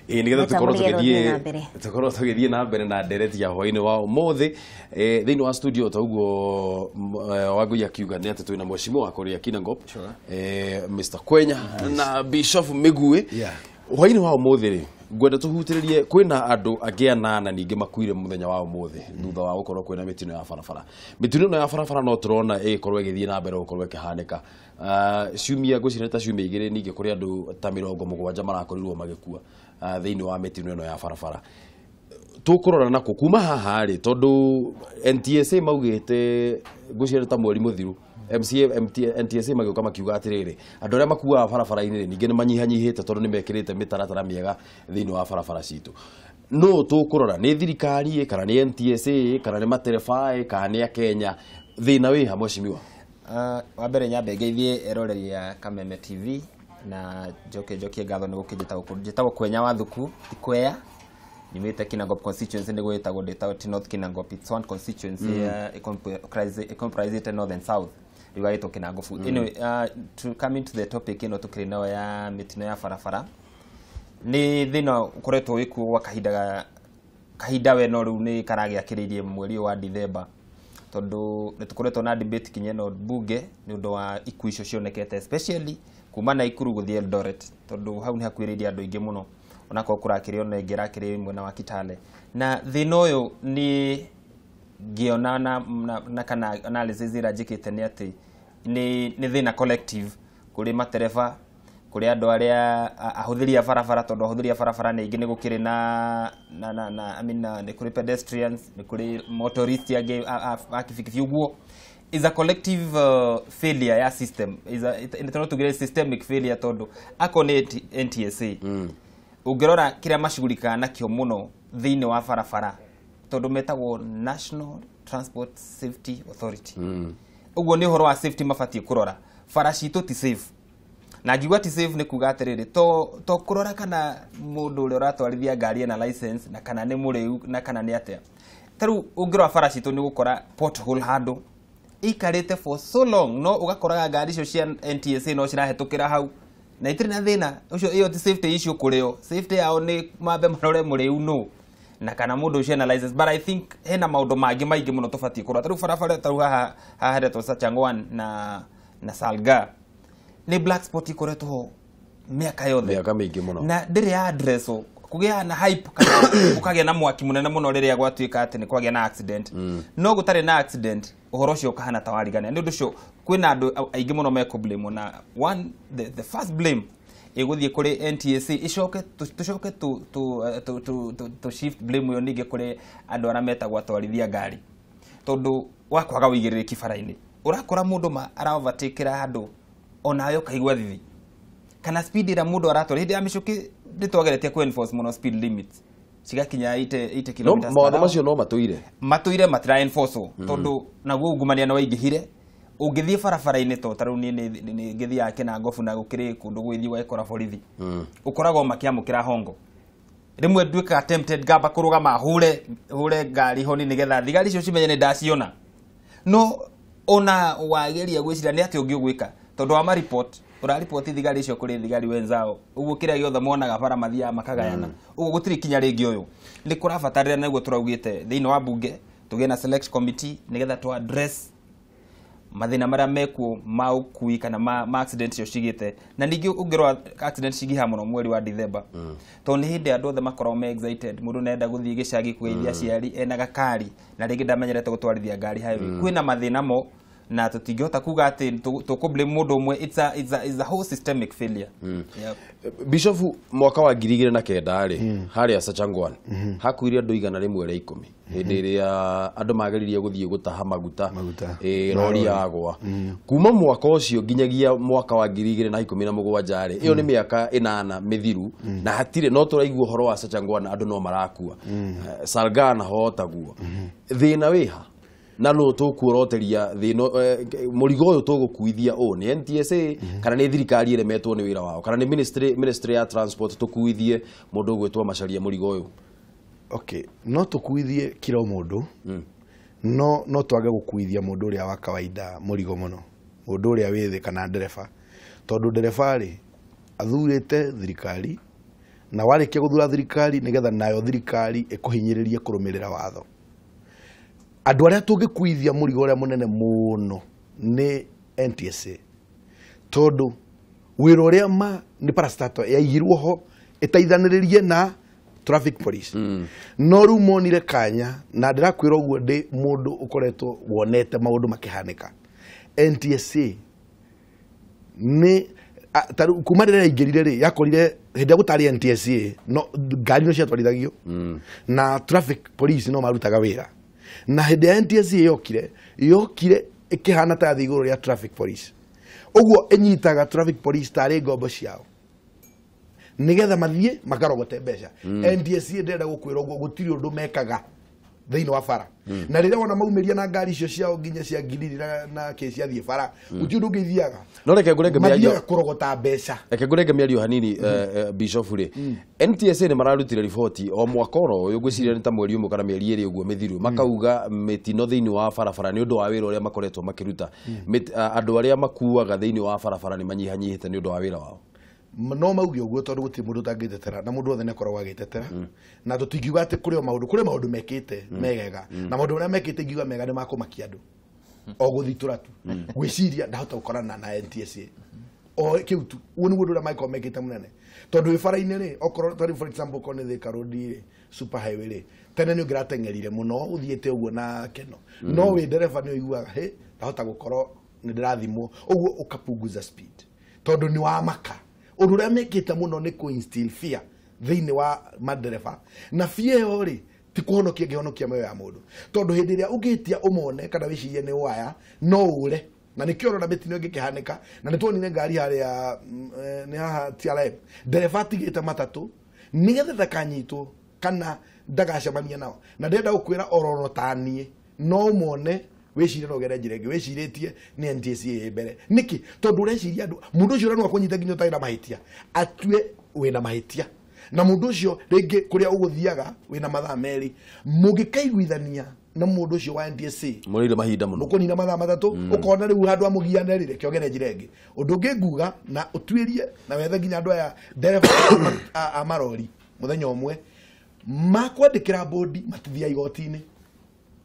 nigetha tukorwo tugithie na mbere na ndereti ya hwaini wa umuthi thiini wa studio tauguo Wangui akiuga ni ati twina mweshimo wa Korea Kinangop Mr Kwenya na Bishop Migui hwaini wa umuthi ri ngwenda tuhutiririe kwina andu agia nana ninge makuire muthenya wa umuthi thutha wa gukorwo kwina mitino ya barabara. Mitino ya barabara no turona ikorwo igithie na mbere gukorwo ikihanika ciumia ngwicireta ciumia igiri ninge kuri andu ta 70 marakorirwo magikua thiini wa mitino ino ya barabara. Tukurora nako kuma haha ri tondu NTSA maugite ngwicireta mweri muthiru NTSA magioka makiuga atiriri andu aria makua barabara-ini ninge ni manyihanyihite tondu ni mekirite mitaratara miega thiini wa barabara citu. No tukurora ni thirikari kana ni NTSA kana ni matereba kana ni Kenya thina wi hamwe cimiwa. Wa mbere nyambe ngeithie eroreri ya Kameme TV na joke ngatho ni gukijitagwo Kwenya wa thuku ikwea nimite Kinangop constituency ni gwitagwo North Kinangop. It's one constituency comprised north and south rigaito Kinangop. Anyway, to come into the topic tukiri nayo ya mitino ya barabara ni thina ukoretwo wiku gwa kahinda we no riu ni karagiakiririe mweri wa December tondu nitukoretwo na debate kinyeno bunge ni undu wa ikuũ icio cionekete especially kuma na Ikuru guthie Eldoret tondu hau ni hakwiriria andu ingi muno onako kurakiri ona ingirakiri mwena wa Kitale na thina uyu ni giona na kana analysis ira njikite ni ati ni thina collective kuri matereva kuri andu aria ahuthiria barabara tondu ahuthiria barabara ni ingi ni gukiri na I mean ni kuri pedestrians ni kuri motorists age akifikifi uguo is a collective failure ya system is not to get systemic failure tondu akoneti NTSA ungirora kiria mashugulika nakio muno thiini wa barabara tondu metagwo National Transport Safety Authority uguo ni horo wa safety mafatie kurora bara citu ti safe na ngiuga ti safe ni kuga atiriri to kurora kana mundu uri uratwarithia ngari na license na kana ni muriu na kana ni atia taru ungirora bara citu ni gukora pothole handu ikarite for so long no ugakora ngari cio cia NTSA no cirahetukira hau na itiri na thina ucio iyo ti safety issue kurio safety yao ni mambe marore muriu no na kana mundu ucio na license but I think hena maundu mangi maingi muno tufatie kurora taru barabara taru haha reto Sachangwan na Salga ni black spot ikoretwo miaka mingi muno na ndiri address kugia na hype kana ukagia na mwaki munene muno riria gwatuika ati ni kwagia na accident no gutari na accident uhoro cio kahana tawarigania ni undu cio kwina andu aingi muno meko blame na one the first blame iguthie kuri NTSA icoke tucoke to shift blame yo ninge kuri andu ara metagwo atwarithia ngari tondu wakwaga wigiriri bara-ini urakora mundu ma ara overtake andu onayo kaigwa thithi kana speed ira mundu aratwara hindi amishuki nditwageretie ku enforce mono speed limits cigakinya 8 km no mawatho macio no matuire matira enforce tondu naguo ungumania no waingihire ungithie barabara-ini to taru ni ngithia yake na ngofu na gukiri kundu gwithi wa ikora borithi ukoragwo makiamukira hongo rimwe nduika attempted gamba kurugama hure ngari honi nigetha thigari cio cimenye ni ndaciona no ona wageria gwicira ni ati ungiugwika tondu wa report ura report thigari cio kuri thigari wenzao uguo kiria giothe monaga bara mathia makagayana uguo gutiri kinya ringi uyu ni kurabatarira naguo turaugite thiini wa bunge tugie na select committee nigetha tu address mathina maria mekuo maukui kana ma accident cio cigite na ningi ungirwa accident cigiha muno mweri wa December to ni hindi andu othe makorwo me excited mundu nenda guthie gicagi kugeithia ciari ena gakari na ringi ndamenyerete gutwarithia ngari highway kwina mathina mo na tutingihota kuga ati tukublame mundu umwe it's a whole systemic failure. Bishop mwaka wa 2009 ri haria Sachangwan hakuirie andu igana rimwe ria 10 hindi ria andu mageririe guthie gutaha maguta rori yagwa kuma mwaka ucio nginyagia mwaka wa 2017 ri iyo ni miaka 8 mithiru na hatire no turaigua horo wa Sachangwan andu no marakua Salgana hotaguo thina wiha na no tukuroteria thino murigo uyu tugukuithia ni NTSA kana ni thirikari ire metwo ni wira wao kana ni ministry ya transport tukuithie mundu gwetwa macaria murigo uyu. Okay, no tukuithie kila mundu no twage gukuithia mundu uria wa kawaida murigo muno mundu uria withi kana ndereba tondu ndereba ri athurite thirikari na warĩkia gũthura thirikari nĩgetha nayo thirikari ĩkũhinyĩrĩrie kũrũmĩrĩra watho. Andũ arĩa tũngĩkuithia mũrigo ũrĩa mũnene mũno nĩ NTSA, tondũ wĩra ũrĩa nĩ parastatal yaigirwo ho ĩteithanĩrĩrie na traffic police. No rĩu monire kanya, na ndĩrakwĩra ũguo ndĩ mũndũ ũkoretwo wonete maũndũ makĩhanĩka. NTSA nĩ kuma rĩrĩa yaingĩrire rĩ, yakorire hĩndĩ gũtarĩ NTSA no ngari no ciatwarithagio na traffic police no marutaga wĩra. Na hĩndĩ ya NTSA yokire ĩkĩhana ta yathĩ igũrũ rĩa traffic police. Ũguo ĩnyitaga traffic police tarĩ ngombo ciao nĩgetha mathiĩ makarogote mbeca. NTSA ndĩrenda gũkwĩra ũguo gũtirĩ ũndũ mekaga thĩinĩ wa bara. Na rĩrĩa wona maumĩria na ngari icio ciao nginya cia ngiriri na kesi athiĩ bara, gũtirĩ ũndũ ũngĩthiaga. No reke ngũrenge mĩario kũrogota mbeca. Reke ngũrenge mĩario hanini Bishop rĩ. NTSA nĩ mararutire riboti o mwaka ũyũ ngwĩciria nĩ ta mweri ũmwe kana mĩeri ĩrĩ ũguo mĩthiru, makauga mĩtino thĩinĩ wa barabara nĩ ũndũ wa wĩra ũrĩa makoretwo makĩruta. Andũ arĩa makuaga thĩinĩ wa barabara nĩ manyihanyihĩte nĩ ũndũ wa wĩra wao. No mauge ũguo tondũ gũtirĩ mũndũ ũtangĩtetera, na mũndũ othe nĩ akoragwo agĩtetera. Na tũtingiuga atĩ kũrĩ maũndũ mekĩte megega, na maũndũ marĩa mekĩte ingiuga mega nĩ makũmakia andũ o gũthitũra tu. Gwĩciria ndahota gũkorana na NTSA o kĩu tu. Ũguo nĩguo ũndũ ũrĩa makoragwo mekĩte mũnene, tondũ wĩ bara-inĩ rĩ, okorwo tarĩ for example okorwo nĩ Thika Road rĩ, super highway rĩ, tene nĩ ũngĩrateng'erire mũno ũthiĩte ũguo na keno, no wĩ ndereba nĩ ũiguaga hĩ ndahota gũkorwo nĩ ndĩrathimwo, ũguo ũkapunguza speed tondũ nĩ wa maka. Ũndũ ũrĩa mekĩte mũno nĩ kũ-instill fear thĩinĩ wa madereba, na fear ĩyo rĩ ti kũhonokia ĩngĩhonokia mĩoyo ya mũndũ, tondũ hĩndĩ ĩrĩa ũngĩtia ũmone kana wĩcirie nĩ waya no ũre. Na nĩkĩo ũrona mĩtino ĩngĩkĩhanĩka, na nĩ tuonire ngari harĩa nĩ haha TRM ndereba atigĩte matatũ nĩgetha ndakanyitwo kana ndagacemania nao. Na ndĩrenda gũkwĩra orono ta niĩ no mone wĩcirie no ũgere njĩra ĩngĩ, wĩcirĩtie nĩ NTSA ĩ mbere. Nĩkĩ? Tondũ ũreciria andũ mũndũ ũcio no akũnyita nginya ũtarĩ na mahĩtia atue wĩna mahĩtia, na mũndũ ũcio rĩngĩ kũrĩa ũgũthiaga wĩna mathaa merĩ mũngĩkaiguithania na mũndũ ũcio wa NTSA mũrĩire mahinda mũno ũkũnina mathaa matatũ ũkona rĩu handũ amũgiane rĩrĩ kĩogere njĩra ĩngĩ. Ũndũ ũngĩ nguga na ũtuĩrie na wethe nginya andũ aya ndereba a marori mũthenya ũmwe makwandĩkĩra bodi matithia igoti-inĩ.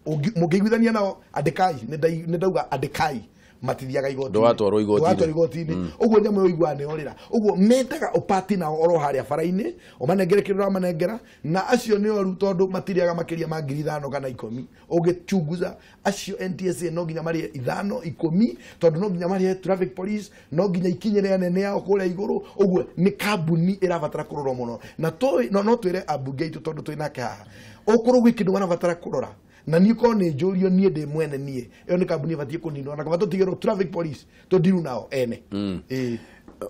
Mũngĩiguithania nao andĩkai, nĩ ndauga andĩkai matithiaga igoti-inĩ, ndwatwarwo igoti-inĩ. Ũguo nyamũ ĩyo iguaga nĩyorĩra. Ũguo mendaga ũpati nao oro harĩa bara-inĩ ũmanengere kĩndũ ũramanengera, na acio nĩ oru tondũ matirĩaga makĩria ma 5,000 kana 10,000. Ũngĩchunguza acio NTSA no nginya marĩe 5, 10, tondũ no nginya marĩe traffic police, no nginya ikinyĩre anene yao kũrĩa igũrũ. Ũguo nĩ kambuni ĩrabatara kũrorwo mũno, na no twĩre ambunge aitũ tondũ twĩ nake haha, ũkorwo gwĩ kĩndũ marabatara kũrora na niĩ ko nĩ njũrio niĩ ndĩ mwene niĩ, ĩyo nĩ kambuni ĩbatiĩ kũninwo na kaba tũtigĩrwo traffic police tũndiru nao ene.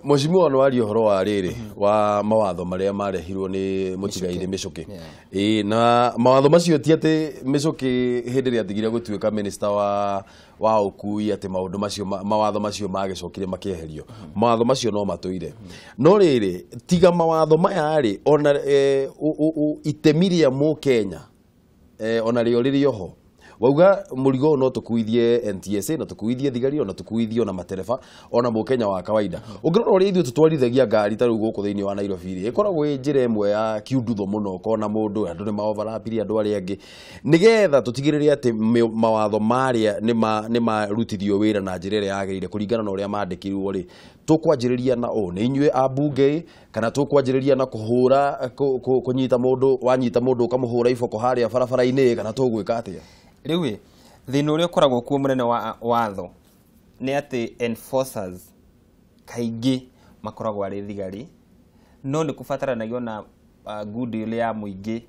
Mheshimiwa no wario horo wa rĩrĩ wa mawatho marĩa marehirwo nĩ mũtigaire Mĩcũkĩ. Na mawatho macio ti atĩ Mĩcũkĩ hĩndĩ ĩrĩa atigire gũtuĩka minister wa ũkui atĩ maũndũ macio mawatho macio magĩcokire makĩeherio. Mawatho macio no matũire. No rĩrĩ tiga mawatho maya rĩ ona itemi rĩa Mũkenya ona rĩo rĩrĩ oho wauga mũrigo no tũkuithie NTSA na tũkuithie thigari ona tũkuithie ona matereba ona Mũkenya wa kawaida. Ũngĩrora ũrĩa ithuĩ tũtwarithagia ngari ta rĩu gũkũ thĩinĩ wa Nairobi rĩ ĩkoragwo ĩ njĩra ĩmwe ya kiundutho mũno kona mũndũ andũ nĩ maoverapirie andũ arĩa angĩ nĩgetha tũtigĩrĩre atĩ mawatho marĩa nĩ marutithio wĩra na njĩra ĩrĩa yagĩrĩire kũringana na ũrĩa mandĩkirwo rĩ. Tũkwanjĩrĩria na nĩ inyuĩ ambunge kana tũkwanjĩrĩria na kũhũra kũnyita mũndũ wanyita mũndũ ũkamũhũra iboko harĩa barabara-inĩ kana tũgwĩka atĩa? Rĩu thĩna ũrĩa ũkoragwo kuo mũnene wa watho nĩ atĩ enforcers kaingĩ makoragwo arĩ thigari, no nĩ kũbataranagia na goodwill ya mũingĩ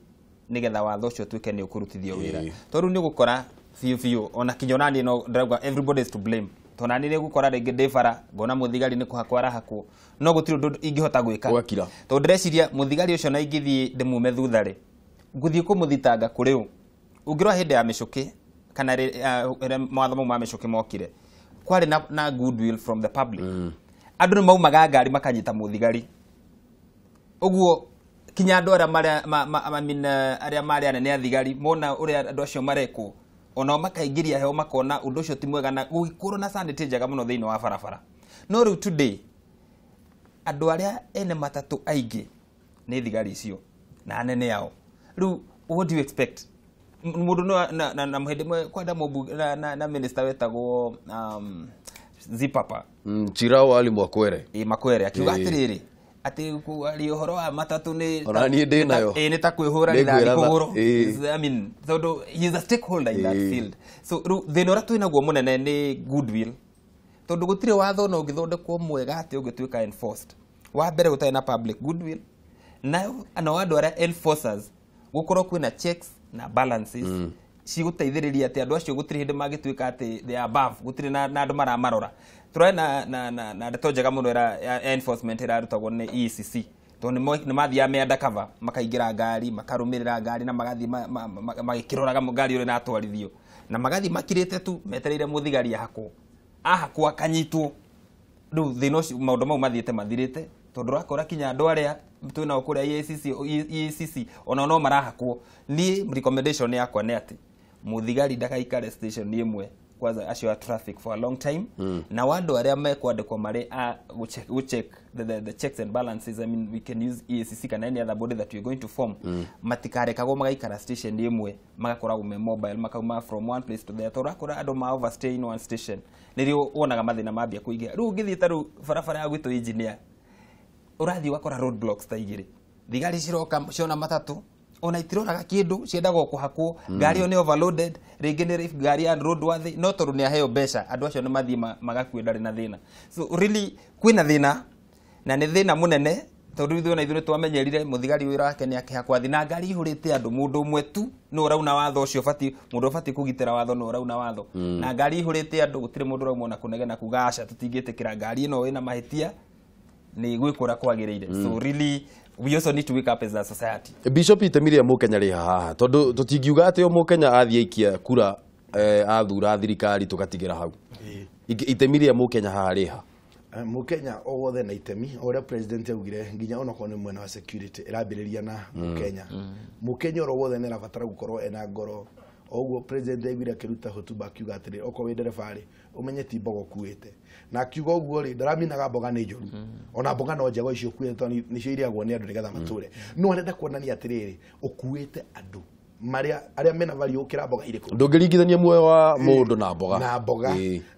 nĩgetha watho ũcio ũtuĩke nĩ ũkũrutithio wĩra. Tondũ nĩ ũgũkora biũ ona kinya onaniĩ no ndĩrauga everybody is to blame. Tonani nĩ gũkora rĩngĩ ndĩ bara ngona mũthigari nĩ kũhakwo arahakwo no gũtirĩ ũndũ ingĩhota gwĩka tondũ ndĩreciria mũthigari ũcio na ingĩthiĩ ndĩmume thutha rĩ ngũthiĩ kũmũthitanga kũrĩ ũ. Ũngĩrora hĩndĩ ya Mĩcũkĩ kana mawatho mau ma Mĩcũkĩ mokire kwarĩ na goodwill from the public. Andũ nĩ maumaga ngari makanyita mũthigari. Ũguo kinya andũ arĩa marĩ anene a thigari mona ũrĩa andũ acio marekwo ona makaingĩria heo makona ũndũ ũcio ti mwega na gũkorwo na sanity njega mũno thĩinĩ wa barabara. No rĩu today andũ arĩa ene matatũ aingĩ nĩ thigari icio na nene yao riu what do you expect mundu na muhindi mwe kwenda mubu na minister wetagwo Zipapa Chirao ali Makwere Makwere akiuga atiriri ati ali uhoro wa matatu ni ona ni ndi nayo ni ta kwihura rithathi kuguru I mean so he is a stakeholder in that field so thina ratu inaguo munene ni goodwill tondu gutire watho no ngithondekwo mwega ati ungituika enforced wa mbere gutai na public goodwill na wandu ara enforcers gukorwo kwina checks na balances ciguteithiriria ati andu acio gutire hindi magituika ati they are above gutire na andu maramarora turai na ndeto njega muno era enforcement irarutagwo ni ECC tondu ni mathia me undercover makaingira ngari makarumirira ngari na magathi magikiroraga ngari uri na atwarithio na magathi makirite tu metereire muthigari ahakwo akanyitwo riu thino maundu mau mathiite mathirite tondu rakora kinya andu aria twina okuria ECC ona no marahakwo ni recommendation yakwa ni ati muthigari ndakaikare station imwe kwanza acio a traffic for a long time na wandu aria mekwandikwo mari check the checks and balances. I mean we can use EACC kana any other body that we are going to form matikarekagwo magaikara station imwe magakoragwo me mobile makauma from one place to the other rakora andu ma overstay in one station nirio wonaga mathina mambia kuingia riu ngithieta riu barabara ya gwitu engineer urathi wakora roadblocks ta igiri thigari ciroka ciona matatu ona itiroraga kindu ciendago kuhakwo ngari yo ni overloaded ringi ni ngari and road worthy no toru ni aheo besha andu acio ni mathii magakuo ndari na thina so really kwina thina na ni thina munene tondu ithuĩ ona ithuĩ twamenyerire muthigari wira wake ni akihakwa thina ngari ihurite andu mundu umwe tu no urauna watho ucio mundu bati kugitira watho no urauna watho na ngari ihurite andu gutire mundu rauma na kunegena kuga aca tutingitikira ngari ino ina mahitia ni gwikura kwagiriire so really we also need to wake up as a society. Bishop itemiria mukenya ri haha tondu tutingiuga ati o mukenya athie ikia kura athura thirikari tukatigira hau itemiria mukenya haha ri ha mukenya ogothe na itemi ora president augire nginya ona kone mwena wa security irambiriria na mukenya mukenya ogothe ne rabatara gukorwo ena ngoro oguo president aigire akiruta hotuba akiuga atiri oko we nderefari umenye ti mbogo kuite na akiuga oguo ri ndaraminaga mboga ni njuru ona mboga no njego icio kuite ni cio iriagwo ni andu nigetha mature no arenda kuonania atiriri ukuite andu maria aria mena value ukira mboga iriku ndungiringithania muoyo wa mundu na mboga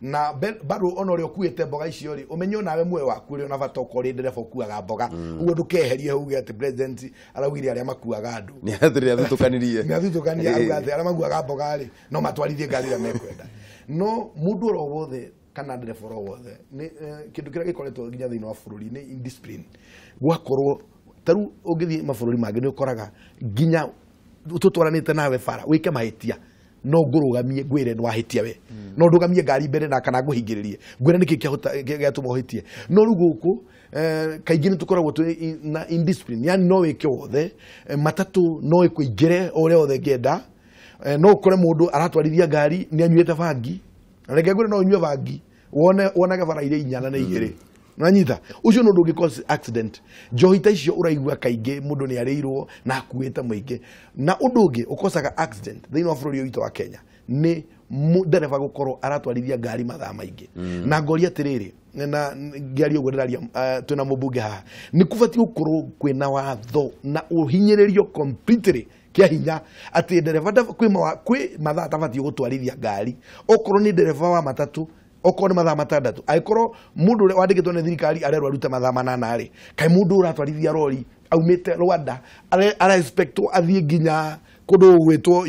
na bado ona uri ukuite mboga icio ri umenyo nawe muoyo waku ri ona bata ukori ndereba kuaga mboga ugo ndukeherie huge ati president arawire aria makuaga andu ni athiri athutukanirie auga ati aria makuaga mboga ri no matwarithie ngari ria mekwenda no mundu ro wothe kana ndereba ro wothe ni kindu kiria gikoretwo nginya thiini wa bururi ni indiscipline gwakorwo taru ungithi mabururi mangi ni ukoraga nginya tutwaranite nawe bara wike mahitia no ngurugamie ngwire nwahitia we no ndugamie ngari mbere na kana nguhingiririe ngwire niki kiatuma uhitie no ruguku kaingĩ ni tukoragwo na indiscipline yani no wike wothe matatu no ikuingire ore othe ngenda no ukore mundu aratwarithia ngari ni anyuite bangi na reke ngwire no nyue bangi wonage bara ile inyana na igiri nanyita ucio no ndugi cause accident njohita icio uraigua kaingi mundu ni areirwo na akuite muingi na undungi ukosaga accident thiini wa bururi witu wa Kenya ni ndereba gukorwo aratwarithia ngari mathaa maingi na ngori atiriri na ngari ugo ndiraria twina mubunge haha ni kubati gukorwo kwina watho na uhinyiririo completely kia hinya ati ndereba kwi mathaa tabati gutwarithia ngari okorwo ni ndereba wa matatu okone mathaa matandatu aikoro mundu wandikitwo ni thirikari arerwa rute mathaa manana ri kai mundu uratwarithia rori aumite Rwanda ara expect athie nginya kundu gwitwo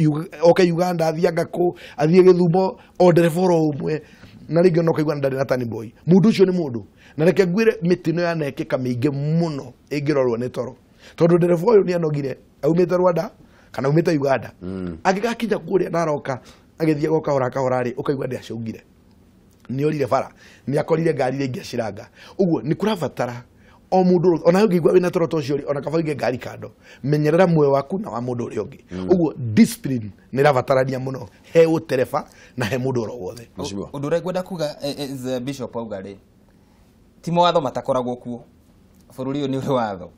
Uganda athie Ngaku athie Githumo o ndereforo umwe na ringi no kaigwa ndari na tani boy mundu ucio ni mundu na reke ngwire mitino ya nekeka mingi muno ingirorwo ni toro tondu ndereforo ni anogire aumite Rwanda kana aumite Uganda agigakinya kuria naroka agithie goka kahora ri ukaigwa ndi acungire ni orire bara ni akorire ngari ringi aciranga uguo ni kurabatara o mundu ona ngigwa wina toro tocio ri ona kabaige ngari kando menyerera muoyo waku na wa mundu uri ungi uguo discipline ni rabatarania muno he utereba na he mundu ro wothe undu regwenda kuga as bishop auga ri timo watho matakoragwo kuo bururi uyu ni uri watho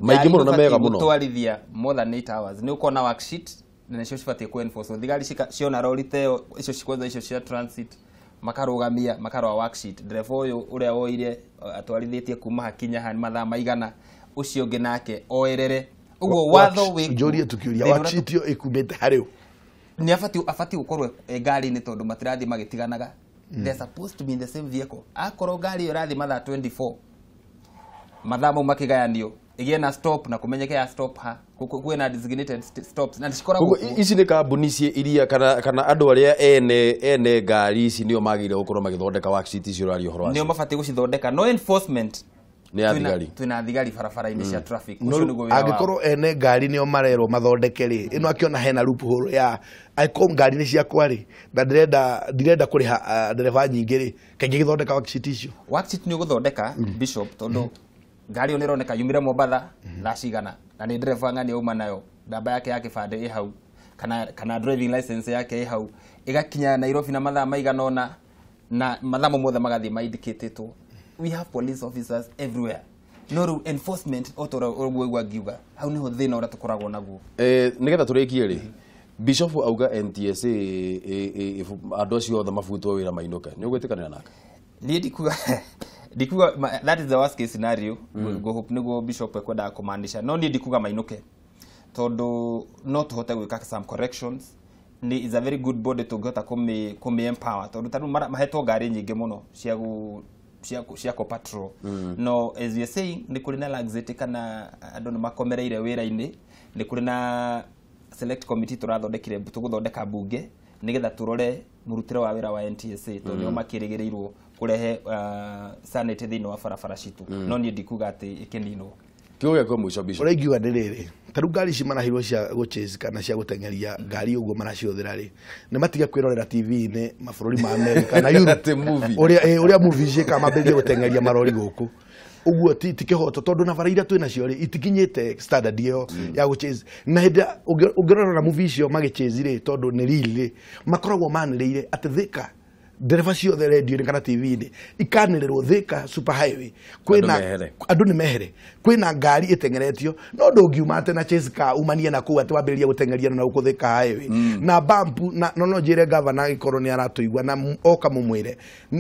maingi muno na mega muno twarithia more than 8 hours ni ukona worksheet na cio cibatie ku enforce thigari ciona rorite icio cikwenza icio cia transit makarugamia makarwa worksheet driver uyu uria woire atwarithitie kuma hakinya hani mathaa maigana ucio ngi nake oerere uguo watho wi Joria tukiuria worksheet yo ikumete hareo ni afati gukorwo ngari ni tondu matirathi magitiganaga they supposed to be in the same vehicle akorwo ngari yo rathi mathaa 24 mathaa mau makigayanio igie na stop na kumenyeke ya stop ha kwina designated stops na cikoragwo ici ni kambuni iria kana andu aria ene ngari ici nio magire gukorwo magithondeka worksheet icio rari uhoro nio mabati gucithondeka no enforcement ni athigari twina thigari barabara-ini cia traffic ucio niguo wira angikorwo ene ngari nio marerwo mathondeke ri ino akiona hena loophole ya aiko ngari ni ciakwa ri na ndirenda kuriha ndereva nyingi ri kaingi githondeka worksheet icio worksheet ni guthondeka bishop tondu ngari yo nironeka yumire Mombatha racigana na ni ndereva ngani uma nayo namba yake ya kibande i hau kana driving license yake i hau igakinya Nairobi na mathaa maiganona na mathaa mothe magathie maindicatetwo. We have police officers everywhere. No enforcement otora ogwa giuga hau niho thina ora tukoragwo naguo nigetha turikie ri Bishop auga NTSA andu acio othe mabutwo wira mainuke ni ugwitikanira nake ni dikuga that is the worst case scenario go hope nigo Bishop ekwenda commandisha no ni dikuga mainuke tondu no tuhote gwika some corrections ni is a very good body to gota kumi empower tondu tanu mahetwo ngari nyingi muno cia patrol no as you are saying ni kuri na laxity kana andu ni makomereire wira-ini ni kuri na select committee turathondekire tuguthondeka bunge nigetha turore murutire wa wira wa NTSA tondu nio makirigirirwo kurehe sanity thini wa barabara citu no ni ndikuga ati ikinino kiuga kwa mwisho Bishop uraigua ndiriri taru ngari ci marahirwo cia guchase kana cia gutengeria ngari uguo maraciothera ri ni matiga kwirorera TV ni mabururi ma America na Europe movie uria movies ika maberie gutengeria marori guku uguo tikihoto tondu na bara iria twina cio ri itikinyite standard yo ya guchase na hinda ungirorera movies cio magichase ri tondu ni real makoragwo maniriire ati thika dereva cio the radio kana TV ni ikanirerwo thika super highway kwina andu ni mehere kwina ngari itengeretio no ndungiuma ate na chase car umanie na kuwa twambiriria gutengeria na ukuthika highway na bump na no njire governor ikorwo ni aratuigwa na oka mumwire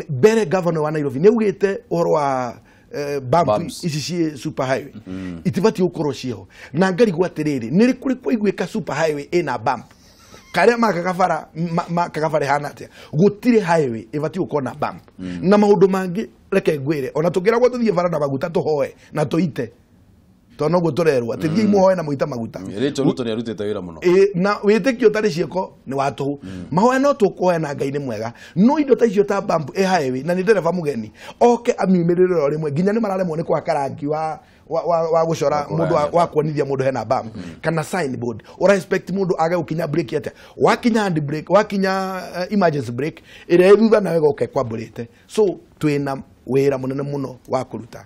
bere governor wa Nairobi ni ugite uhoro wa bump ici cie super highway itibati ukorwo cio na ngari gwatiriri niri kuri kuigwika super highway ina bump karia makagabara hana atia gutire highway ibati ukona bump na maundu mangi reke ngwire ona tukiragwo tuthie bara na maguta tuhoe na tuite tono guturerwa tithie imuhoe na muita maguta rito ruto ni arutete wira muno na witikio tari cieko ni watu mahoe no tukoe na ngai ni mwega no indo ta icio ta bump highway na ni ndereva mugeni oke amiumirire rimwe nginya ni mararemwo ni kwa karangi wa gucora mundu wa kuonithia mundu hena bump kana signboard ora expect mundu aga ukinya brake ate wakinya hand brake wakinya emergency brake ire thutha na wega ukekwaburite so twina wira munene muno wa kuruta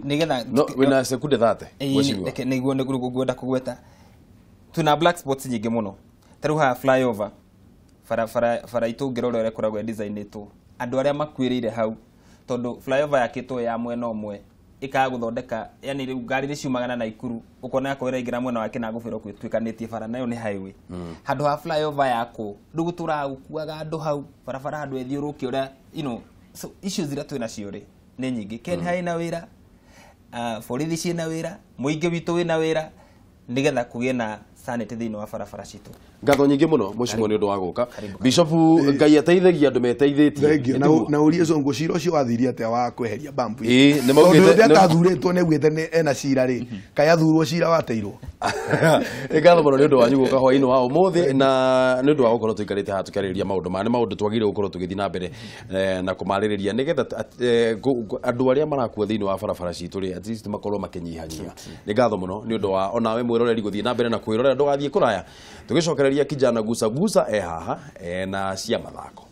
nigetha no wina sekunde 30 mweshimiwa niguo ngwenda kugweta tuna black spots nyingi muno taruha flyover fara itu ngirorere kuragwe design itu andu aria makwirire hau tondu flyover yakitwo ya mwena omwe ikaga guthondeka yani riu ngari ni ciumagana na Ikuru ukona yako iraingira mwena wake na gubiro kwitwikanitie bara nayo ni highway handu ha flyover yako ndugutura gukuaga andu hau barabara handu ethiuruki uria so issues zira twina cio ri ni nyingi ken haina wira borithi ciina wira muingi witu wina wira nigetha kugie na sanity thini wa barabara citu ngatho nyingi muno mucimo ni undu wa guka Bishop ngai ateithagia andu meteithĩtie na urie zongo cira ucio wathiria ate wa kweheria bump ni maugite atathuritwo ni gwite ni ena cira ri kai athurwo cira wateirwo ngatho muno ni undu wanyu guka hwaini wa umuthi na ni undu wa gukorwo tuikarite ha tukariria maundu mane maundu twagire gukorwo tugithi na mbere na kumaririria nigetha andu aria marakua thini wa barabara citu ri at least makorwo makinyihanyia ni ngatho muno ni undu wa onawe mwiroreri guthii na mbere na kwirorera ndugathie kuraya tugicokereria kijana gusa haha na cia mathako.